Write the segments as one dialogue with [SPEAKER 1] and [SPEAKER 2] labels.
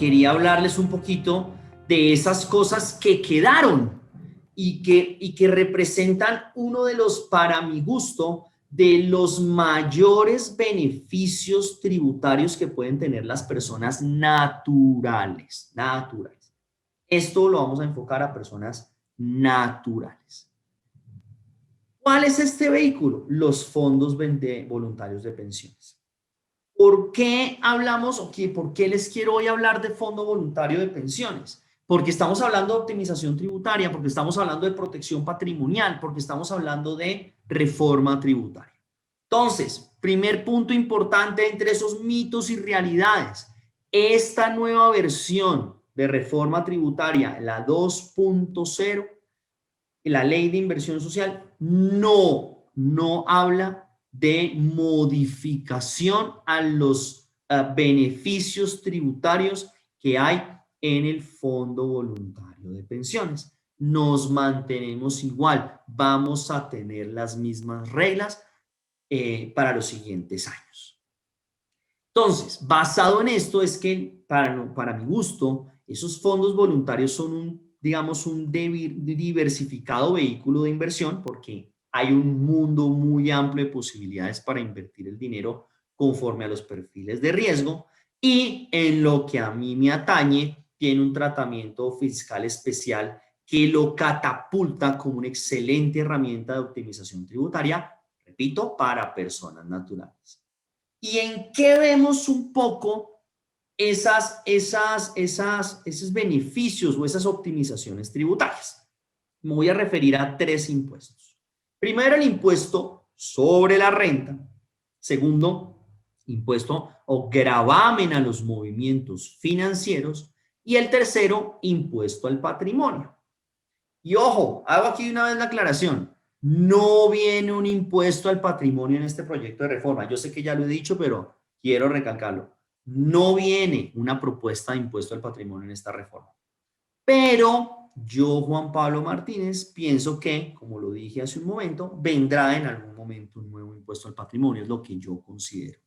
[SPEAKER 1] quería hablarles un poquito de esas cosas que quedaron y que representan uno de los, para mi gusto, de los mayores beneficios tributarios que pueden tener las personas naturales. Esto lo vamos a enfocar a personas naturales. ¿Cuál es este vehículo? Los fondos voluntarios de pensiones. ¿Por qué hablamos o por qué les quiero hoy hablar de fondo voluntario de pensiones? Porque estamos hablando de optimización tributaria, porque estamos hablando de protección patrimonial, porque estamos hablando de reforma tributaria. Entonces, primer punto importante entre esos mitos y realidades. Esta nueva versión de reforma tributaria, la 2.0, la ley de inversión social, no habla de modificación a los beneficios tributarios que hay en el fondo voluntario de pensiones. Nos mantenemos igual, vamos a tener las mismas reglas para los siguientes años. Entonces, basado en esto es que para mi gusto, esos fondos voluntarios son digamos, un diversificado vehículo de inversión porque hay un mundo muy amplio de posibilidades para invertir el dinero conforme a los perfiles de riesgo y en lo que a mí me atañe, tiene un tratamiento fiscal especial que lo catapulta como una excelente herramienta de optimización tributaria, repito, para personas naturales. ¿Y en qué vemos un poco esos beneficios o esas optimizaciones tributarias? Me voy a referir a 3 impuestos. Primero, el impuesto sobre la renta. Segundo, impuesto o gravamen a los movimientos financieros. Y el tercero, impuesto al patrimonio. Y ojo, hago aquí una vez la aclaración. No viene un impuesto al patrimonio en este proyecto de reforma. Yo sé que ya lo he dicho, pero quiero recalcarlo. No viene una propuesta de impuesto al patrimonio en esta reforma. Pero yo, Juan Pablo Martínez, pienso que, como lo dije hace un momento, vendrá en algún momento un nuevo impuesto al patrimonio, es lo que yo considero.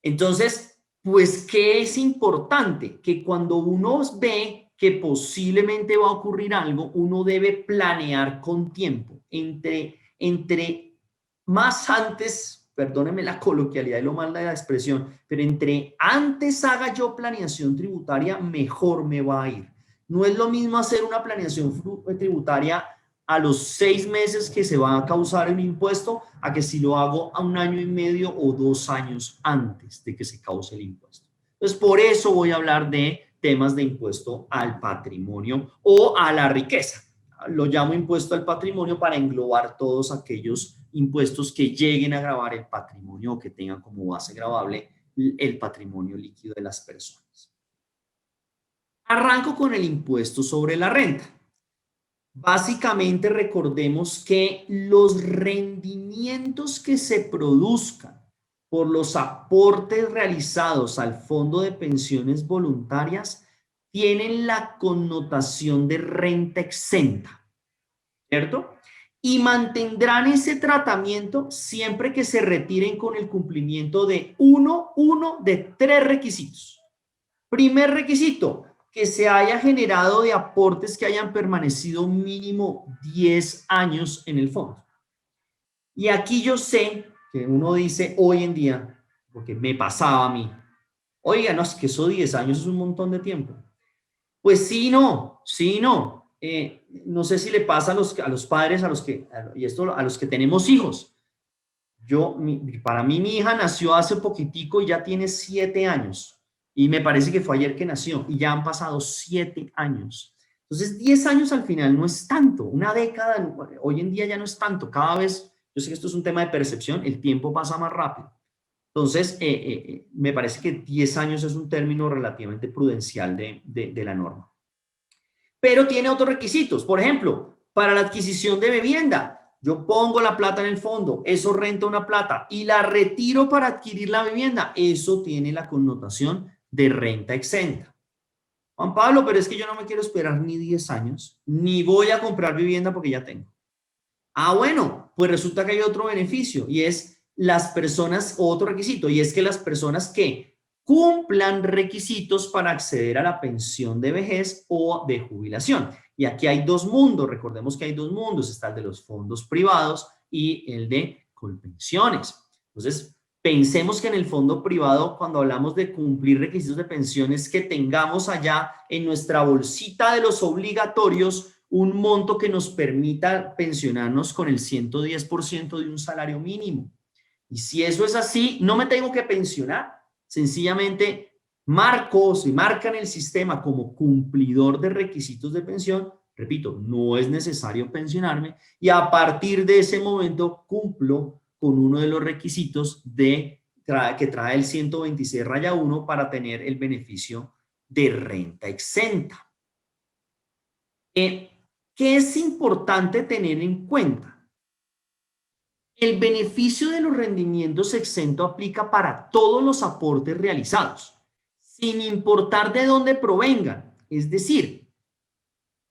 [SPEAKER 1] Entonces, pues, ¿qué es importante? Que cuando uno ve que posiblemente va a ocurrir algo, uno debe planear con tiempo. Entre más antes, perdónenme la coloquialidad y lo mal de la expresión, pero entre antes haga yo planeación tributaria, mejor me va a ir. No es lo mismo hacer una planeación tributaria a los 6 meses que se va a causar un impuesto, a que si lo hago a 1 año y medio o 2 años antes de que se cause el impuesto. Entonces, por eso voy a hablar de temas de impuesto al patrimonio o a la riqueza. Lo llamo impuesto al patrimonio para englobar todos aquellos impuestos que lleguen a gravar el patrimonio o que tengan como base gravable el patrimonio líquido de las personas. Arranco con el impuesto sobre la renta. Básicamente recordemos que los rendimientos que se produzcan por los aportes realizados al fondo de pensiones voluntarias tienen la connotación de renta exenta, ¿cierto? Y mantendrán ese tratamiento siempre que se retiren con el cumplimiento de uno de 3 requisitos. Primer requisito, que se haya generado de aportes que hayan permanecido mínimo 10 años en el fondo. Y aquí yo sé que uno dice hoy en día, porque me pasaba a mí, oiga, no, es que eso 10 años es un montón de tiempo. Pues sí, no. No sé si le pasa a los padres, a los que tenemos hijos. Para mí, mi hija nació hace poquitico y ya tiene 7 años. Y me parece que fue ayer que nació y ya han pasado 7 años. Entonces, 10 años al final no es tanto. Una década, hoy en día ya no es tanto. Cada vez, yo sé que esto es un tema de percepción, el tiempo pasa más rápido. Entonces, me parece que 10 años es un término relativamente prudencial de la norma. Pero tiene otros requisitos. Por ejemplo, para la adquisición de vivienda, yo pongo la plata en el fondo, eso renta una plata y la retiro para adquirir la vivienda. Eso tiene la connotación de renta exenta. Juan Pablo, pero es que yo no me quiero esperar ni 10 años, ni voy a comprar vivienda porque ya tengo. Ah, bueno, pues resulta que hay otro beneficio y es las personas, otro requisito, y es que las personas que cumplan requisitos para acceder a la pensión de vejez o de jubilación. Y aquí hay dos mundos, recordemos que hay dos mundos, está el de los fondos privados y el de Colpensiones. Entonces, pensemos que en el fondo privado, cuando hablamos de cumplir requisitos de pensiones, que tengamos allá en nuestra bolsita de los obligatorios un monto que nos permita pensionarnos con el 110% de un salario mínimo. Y si eso es así, no me tengo que pensionar, sencillamente se marca en el sistema como cumplidor de requisitos de pensión. Repito, no es necesario pensionarme y a partir de ese momento cumplo con uno de los requisitos que trae el 126-1 para tener el beneficio de renta exenta. ¿Qué es importante tener en cuenta? El beneficio de los rendimientos exentos aplica para todos los aportes realizados, sin importar de dónde provengan. Es decir,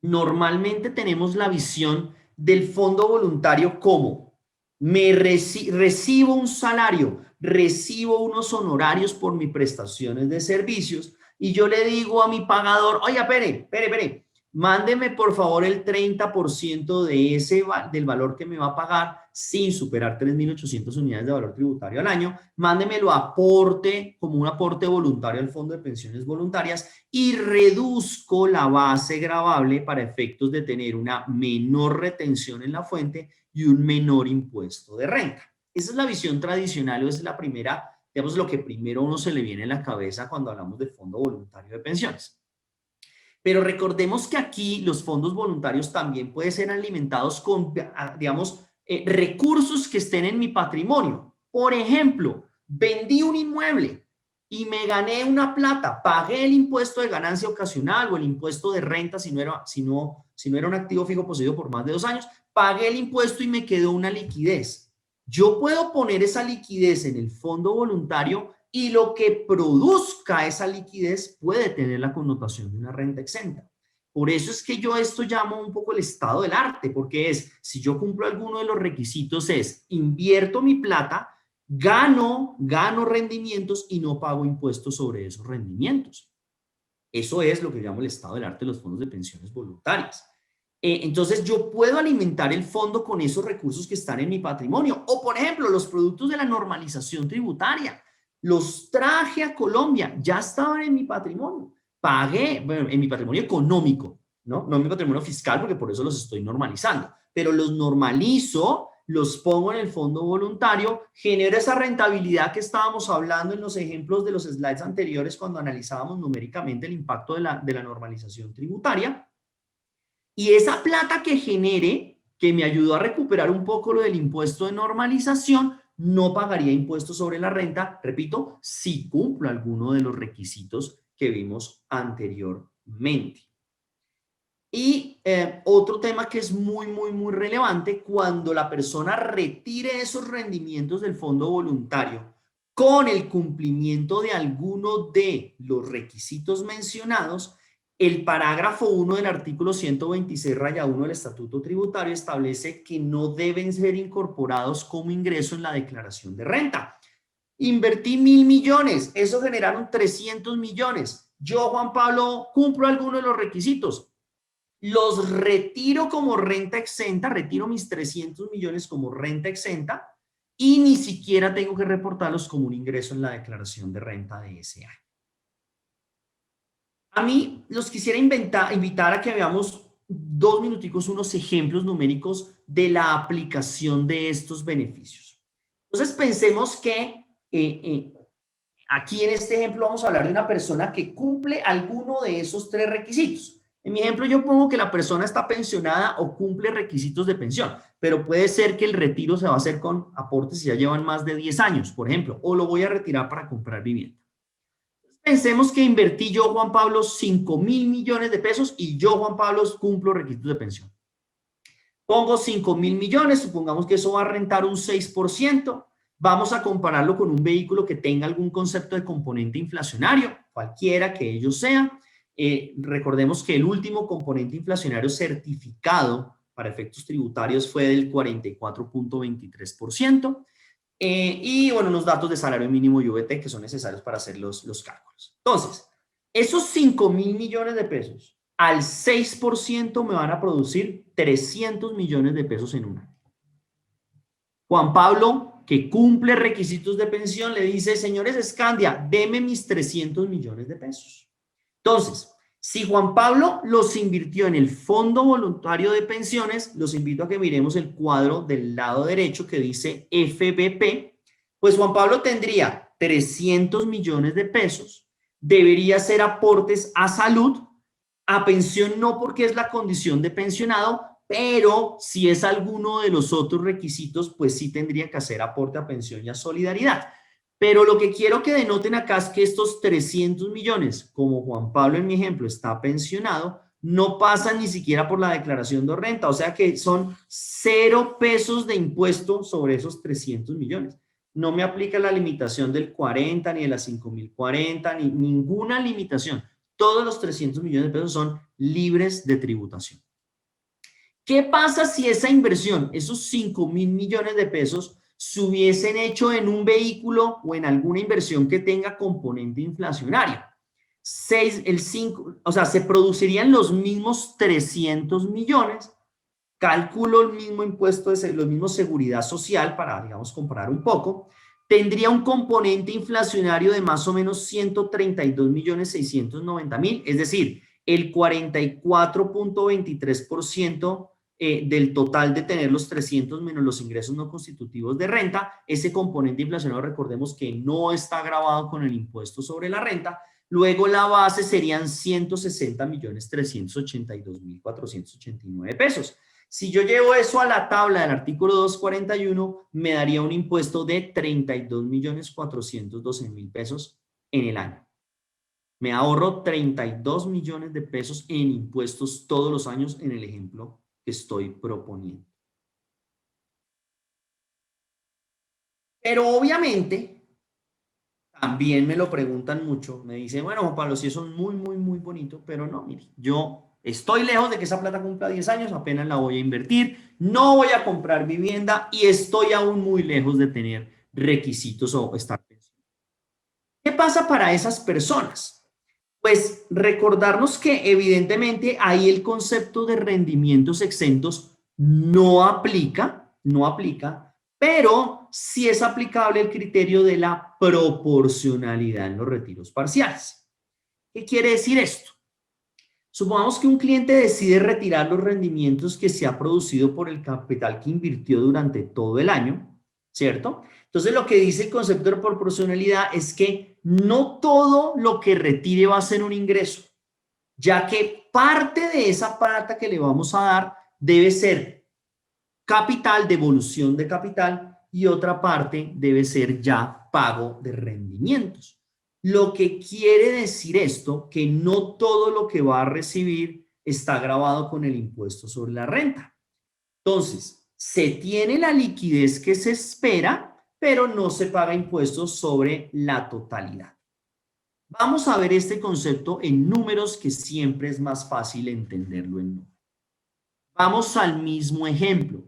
[SPEAKER 1] normalmente tenemos la visión del fondo voluntario como recibo un salario, recibo unos honorarios por mis prestaciones de servicios y yo le digo a mi pagador, oiga, espere, mándeme por favor el 30% del valor que me va a pagar sin superar 3.800 unidades de valor tributario al año, mándemelo como un aporte voluntario al Fondo de Pensiones Voluntarias y reduzco la base gravable para efectos de tener una menor retención en la fuente y un menor impuesto de renta. Esa es la visión tradicional o esa es la primera, digamos, lo que primero a uno se le viene a la cabeza cuando hablamos de Fondo Voluntario de Pensiones. Pero recordemos que aquí los fondos voluntarios también pueden ser alimentados con, digamos, recursos que estén en mi patrimonio. Por ejemplo, vendí un inmueble y me gané una plata, pagué el impuesto de ganancia ocasional o el impuesto de renta si no era un activo fijo poseído por más de 2 años, pagué el impuesto y me quedó una liquidez. Yo puedo poner esa liquidez en el fondo voluntario y lo que produzca esa liquidez puede tener la connotación de una renta exenta. Por eso es que yo esto llamo un poco el estado del arte, porque si yo cumplo alguno de los requisitos invierto mi plata, gano rendimientos y no pago impuestos sobre esos rendimientos. Eso es lo que llamo el estado del arte de los fondos de pensiones voluntarias. Entonces yo puedo alimentar el fondo con esos recursos que están en mi patrimonio. O por ejemplo, los productos de la normalización tributaria. Los traje a Colombia, ya estaban en mi patrimonio. Pagué, bueno, en mi patrimonio económico, ¿no? No en mi patrimonio fiscal, porque por eso los estoy normalizando. Pero los normalizo, los pongo en el fondo voluntario, genero esa rentabilidad que estábamos hablando en los ejemplos de los slides anteriores cuando analizábamos numéricamente el impacto de la normalización tributaria. Y esa plata que genere, que me ayudó a recuperar un poco lo del impuesto de normalización, no pagaría impuestos sobre la renta, repito, si cumplo alguno de los requisitos que vimos anteriormente. Y otro tema que es muy relevante, cuando la persona retire esos rendimientos del fondo voluntario con el cumplimiento de alguno de los requisitos mencionados, el parágrafo 1 del artículo 126-1 del Estatuto Tributario establece que no deben ser incorporados como ingreso en la declaración de renta. Invertí 1.000 millones, eso generaron 300 millones. Yo, Juan Pablo, cumplo alguno de los requisitos. Los retiro como renta exenta, retiro mis 300 millones como renta exenta y ni siquiera tengo que reportarlos como un ingreso en la declaración de renta de ese año. A mí los quisiera invitar a que veamos 2 minuticos unos ejemplos numéricos de la aplicación de estos beneficios. Entonces pensemos que aquí en este ejemplo vamos a hablar de una persona que cumple alguno de esos 3 requisitos. En mi ejemplo yo pongo que la persona está pensionada o cumple requisitos de pensión, pero puede ser que el retiro se va a hacer con aportes si ya llevan más de 10 años, por ejemplo, o lo voy a retirar para comprar vivienda. Pensemos que invertí yo, Juan Pablo, 5.000 millones de pesos y yo, Juan Pablo, cumplo requisitos de pensión. Pongo 5.000 millones, supongamos que eso va a rentar un 6%. Vamos a compararlo con un vehículo que tenga algún concepto de componente inflacionario, cualquiera que ello sea. Recordemos que el último componente inflacionario certificado para efectos tributarios fue del 44.23%. Y bueno, unos datos de salario mínimo y VT que son necesarios para hacer los cálculos. Entonces, esos 5.000 millones de pesos al 6% me van a producir 300 millones de pesos en un año. Juan Pablo, que cumple requisitos de pensión, le dice, señores Scandia, deme mis 300 millones de pesos. Entonces, si Juan Pablo los invirtió en el Fondo Voluntario de Pensiones, los invito a que miremos el cuadro del lado derecho que dice FBP, pues Juan Pablo tendría 300 millones de pesos, debería hacer aportes a salud, a pensión no porque es la condición de pensionado, pero si es alguno de los otros requisitos, pues sí tendría que hacer aporte a pensión y a solidaridad. Pero lo que quiero que denoten acá es que estos 300 millones, como Juan Pablo en mi ejemplo está pensionado, no pasan ni siquiera por la declaración de renta, o sea que son 0 pesos de impuesto sobre esos 300 millones. No me aplica la limitación del 40, ni de las 5.040, ni ninguna limitación. Todos los 300 millones de pesos son libres de tributación. ¿Qué pasa si esa inversión, esos 5.000 millones de pesos, se hubiesen hecho en un vehículo o en alguna inversión que tenga componente inflacionario? O sea, se producirían los mismos 300 millones, calculo el mismo impuesto, los mismos seguridad social para, digamos, comparar un poco, tendría un componente inflacionario de más o menos 132.690.000, es decir, el 44.23% del total de tener los 300 menos los ingresos no constitutivos de renta. Ese componente inflacionario, recordemos que no está grabado con el impuesto sobre la renta. Luego la base serían 160.382.489 pesos. Si yo llevo eso a la tabla del artículo 241, me daría un impuesto de 32.412.000 pesos en el año. Me ahorro 32 millones de pesos en impuestos todos los años en el ejemplo que estoy proponiendo. Pero obviamente, también me lo preguntan mucho, me dicen, bueno, Juan Pablo, sí, eso es muy, muy, muy bonito, pero no, mire, yo estoy lejos de que esa plata cumpla 10 años, apenas la voy a invertir, no voy a comprar vivienda y estoy aún muy lejos de tener requisitos o estar pensando. ¿Qué pasa para esas personas? Pues recordarnos que evidentemente ahí el concepto de rendimientos exentos no aplica, pero sí es aplicable el criterio de la proporcionalidad en los retiros parciales. ¿Qué quiere decir esto? Supongamos que un cliente decide retirar los rendimientos que se ha producido por el capital que invirtió durante todo el año, ¿cierto? Entonces lo que dice el concepto de proporcionalidad es que no todo lo que retire va a ser un ingreso, ya que parte de esa plata que le vamos a dar debe ser capital, devolución de capital, y otra parte debe ser ya pago de rendimientos. Lo que quiere decir esto, que no todo lo que va a recibir está grabado con el impuesto sobre la renta. Entonces, se tiene la liquidez que se espera, pero no se paga impuestos sobre la totalidad. Vamos a ver este concepto en números, que siempre es más fácil entenderlo en números. Vamos al mismo ejemplo.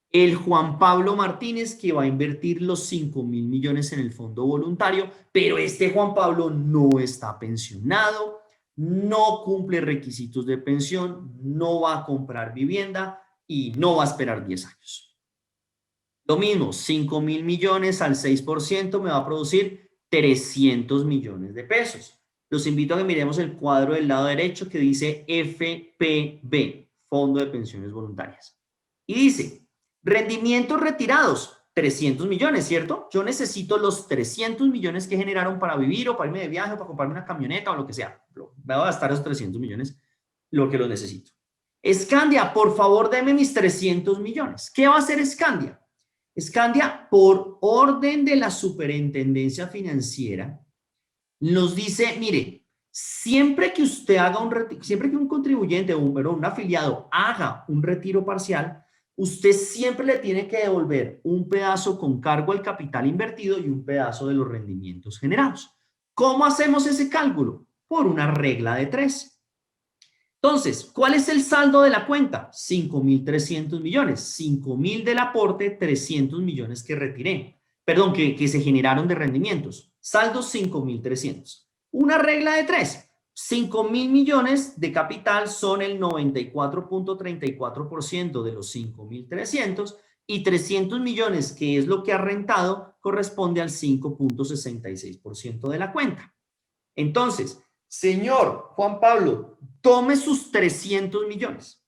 [SPEAKER 1] El Juan Pablo Martínez, que va a invertir los 5.000 millones en el fondo voluntario, pero este Juan Pablo no está pensionado, no cumple requisitos de pensión, no va a comprar vivienda y no va a esperar 10 años. Lo mismo, 5.000 millones al 6% me va a producir 300 millones de pesos. Los invito a que miremos el cuadro del lado derecho que dice FPB, Fondo de Pensiones Voluntarias. Y dice, rendimientos retirados, 300 millones, ¿cierto? Yo necesito los 300 millones que generaron para vivir o para irme de viaje o para comprarme una camioneta o lo que sea. Me voy a gastar esos 300 millones, lo que los necesito. Scandia, por favor, deme mis 300 millones. ¿Qué va a hacer Scandia? Scandia, por orden de la Superintendencia Financiera, nos dice, mire, siempre que usted haga siempre que un contribuyente o un afiliado haga un retiro parcial, usted siempre le tiene que devolver un pedazo con cargo al capital invertido y un pedazo de los rendimientos generados. ¿Cómo hacemos ese cálculo? Por una regla de 3. Entonces, ¿cuál es el saldo de la cuenta? 5.300 millones. 5.000 del aporte, 300 millones que retiré. Perdón, que se generaron de rendimientos. Saldo 5.300. Una regla de tres. 5.000 millones de capital son el 94.34% de los 5.300 y 300 millones, que es lo que ha rentado, corresponde al 5.66% de la cuenta. Entonces, señor Juan Pablo, tome sus 300 millones,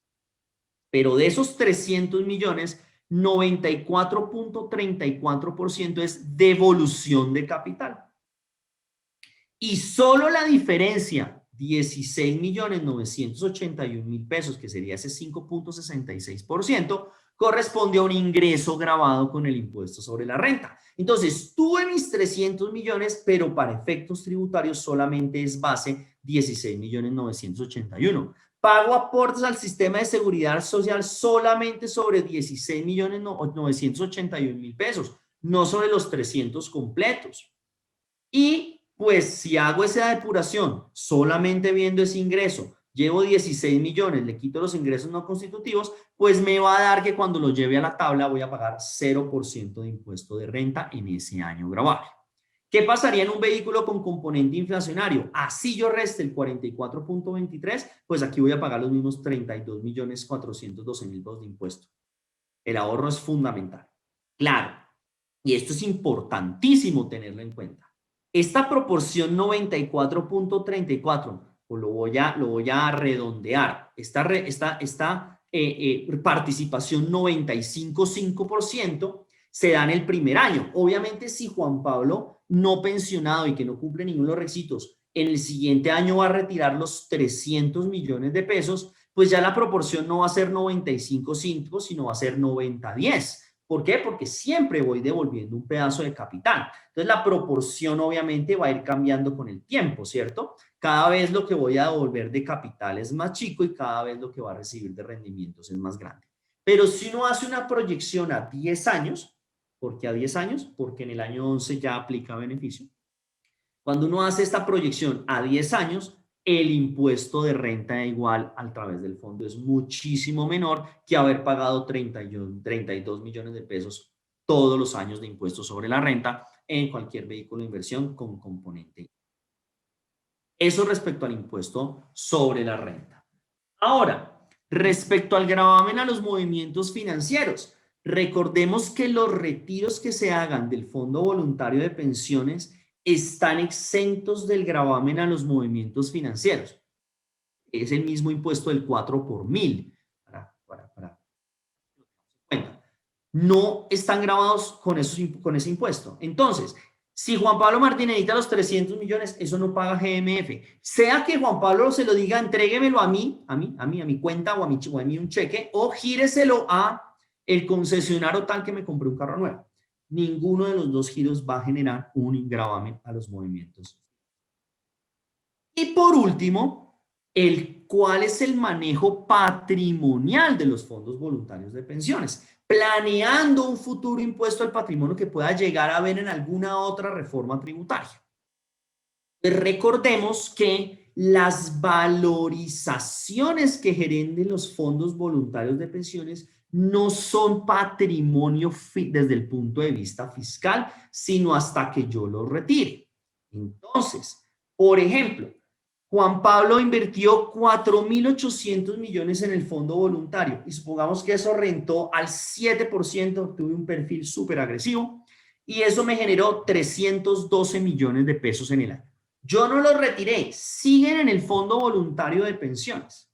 [SPEAKER 1] pero de esos 300 millones, 94.34% es devolución de capital. Y solo la diferencia, 16.981.000 pesos, que sería ese 5.66%, corresponde a un ingreso grabado con el impuesto sobre la renta. Entonces, tuve mis 300 millones, pero para efectos tributarios solamente es base 16.981.000. Pago aportes al sistema de seguridad social solamente sobre 16.981.000 pesos, no sobre los 300 completos. Y pues si hago esa depuración solamente viendo ese ingreso, llevo 16 millones, le quito los ingresos no constitutivos, pues me va a dar que cuando lo lleve a la tabla voy a pagar 0% de impuesto de renta en ese año grabable. ¿Qué pasaría en un vehículo con componente inflacionario? Así yo reste el 44.23, pues aquí voy a pagar los mismos 32.412.000 pesos de impuesto. El ahorro es fundamental. Claro, y esto es importantísimo tenerlo en cuenta. Esta proporción 94.34, pues lo voy a redondear. Esta participación 95.5% se da en el primer año. Obviamente, si Juan Pablo no pensionado y que no cumple ninguno de los requisitos, en el siguiente año va a retirar los 300 millones de pesos, pues ya la proporción no va a ser 95.5, sino va a ser 90-10. ¿Por qué? Porque siempre voy devolviendo un pedazo de capital. Entonces, la proporción obviamente va a ir cambiando con el tiempo, ¿cierto? Cada vez lo que voy a devolver de capital es más chico y cada vez lo que va a recibir de rendimientos es más grande. Pero si uno hace una proyección a 10 años, ¿por qué a 10 años? Porque en el año 11 ya aplica beneficio. Cuando uno hace esta proyección a 10 años, el impuesto de renta igual a través del fondo es muchísimo menor que haber pagado 32 millones de pesos todos los años de impuestos sobre la renta en cualquier vehículo de inversión con componente. Eso respecto al impuesto sobre la renta. Ahora, respecto al gravamen a los movimientos financieros, recordemos que los retiros que se hagan del Fondo Voluntario de Pensiones están exentos del gravamen a los movimientos financieros. Es el mismo impuesto del 4 por 1000. No están grabados con ese impuesto. Entonces, si Juan Pablo Martínez necesita los 300 millones, eso no paga GMF. Sea que Juan Pablo se lo diga, entréguemelo a mi cuenta o a mí un cheque, o gíreselo a el concesionario tal que me compré un carro nuevo. Ninguno de los dos giros va a generar un gravamen a los movimientos. Y por último, ¿cuál es el manejo patrimonial de los fondos voluntarios de pensiones? Planeando un futuro impuesto al patrimonio que pueda llegar a haber en alguna otra reforma tributaria. Pues recordemos que las valorizaciones que generen los fondos voluntarios de pensiones no son patrimonio desde el punto de vista fiscal, sino hasta que yo lo retire. Entonces, por ejemplo, Juan Pablo invirtió 4.800 millones en el fondo voluntario y supongamos que eso rentó al 7%, tuve un perfil súper agresivo y eso me generó 312 millones de pesos en el año. Yo no los retiré, siguen en el fondo voluntario de pensiones.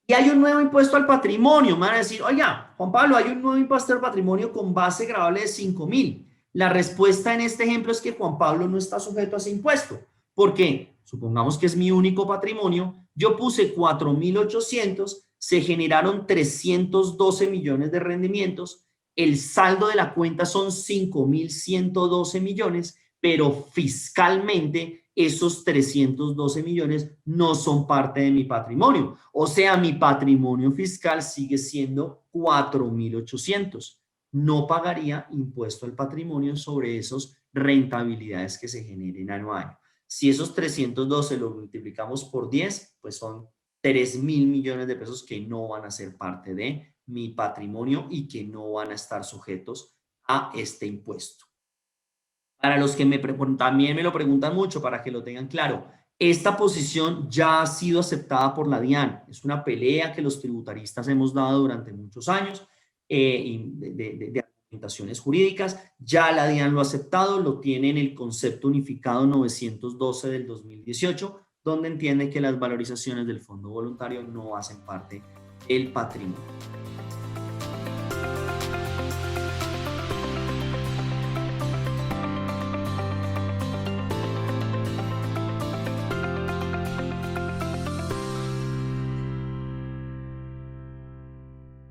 [SPEAKER 1] Y hay un nuevo impuesto al patrimonio. Me van a decir, oiga, Juan Pablo, hay un nuevo impuesto al patrimonio con base gravable de 5.000. La respuesta en este ejemplo es que Juan Pablo no está sujeto a ese impuesto. ¿Por qué? Supongamos que es mi único patrimonio. Yo puse 4.800, se generaron 312 millones de rendimientos. El saldo de la cuenta son 5.112 millones, pero fiscalmente esos 312 millones no son parte de mi patrimonio. O sea, mi patrimonio fiscal sigue siendo 4.800. No pagaría impuesto al patrimonio sobre esas rentabilidades que se generen año a año. Si esos 312 lo multiplicamos por 10, pues son 3.000 millones de pesos que no van a ser parte de mi patrimonio y que no van a estar sujetos a este impuesto. Para los que también me lo preguntan mucho, para que lo tengan claro, esta posición ya ha sido aceptada por la DIAN. Es una pelea que los tributaristas hemos dado durante muchos años de argumentaciones jurídicas. Ya la DIAN lo ha aceptado, lo tiene en el concepto unificado 912 del 2018, donde entiende que las valorizaciones del fondo voluntario no hacen parte del patrimonio.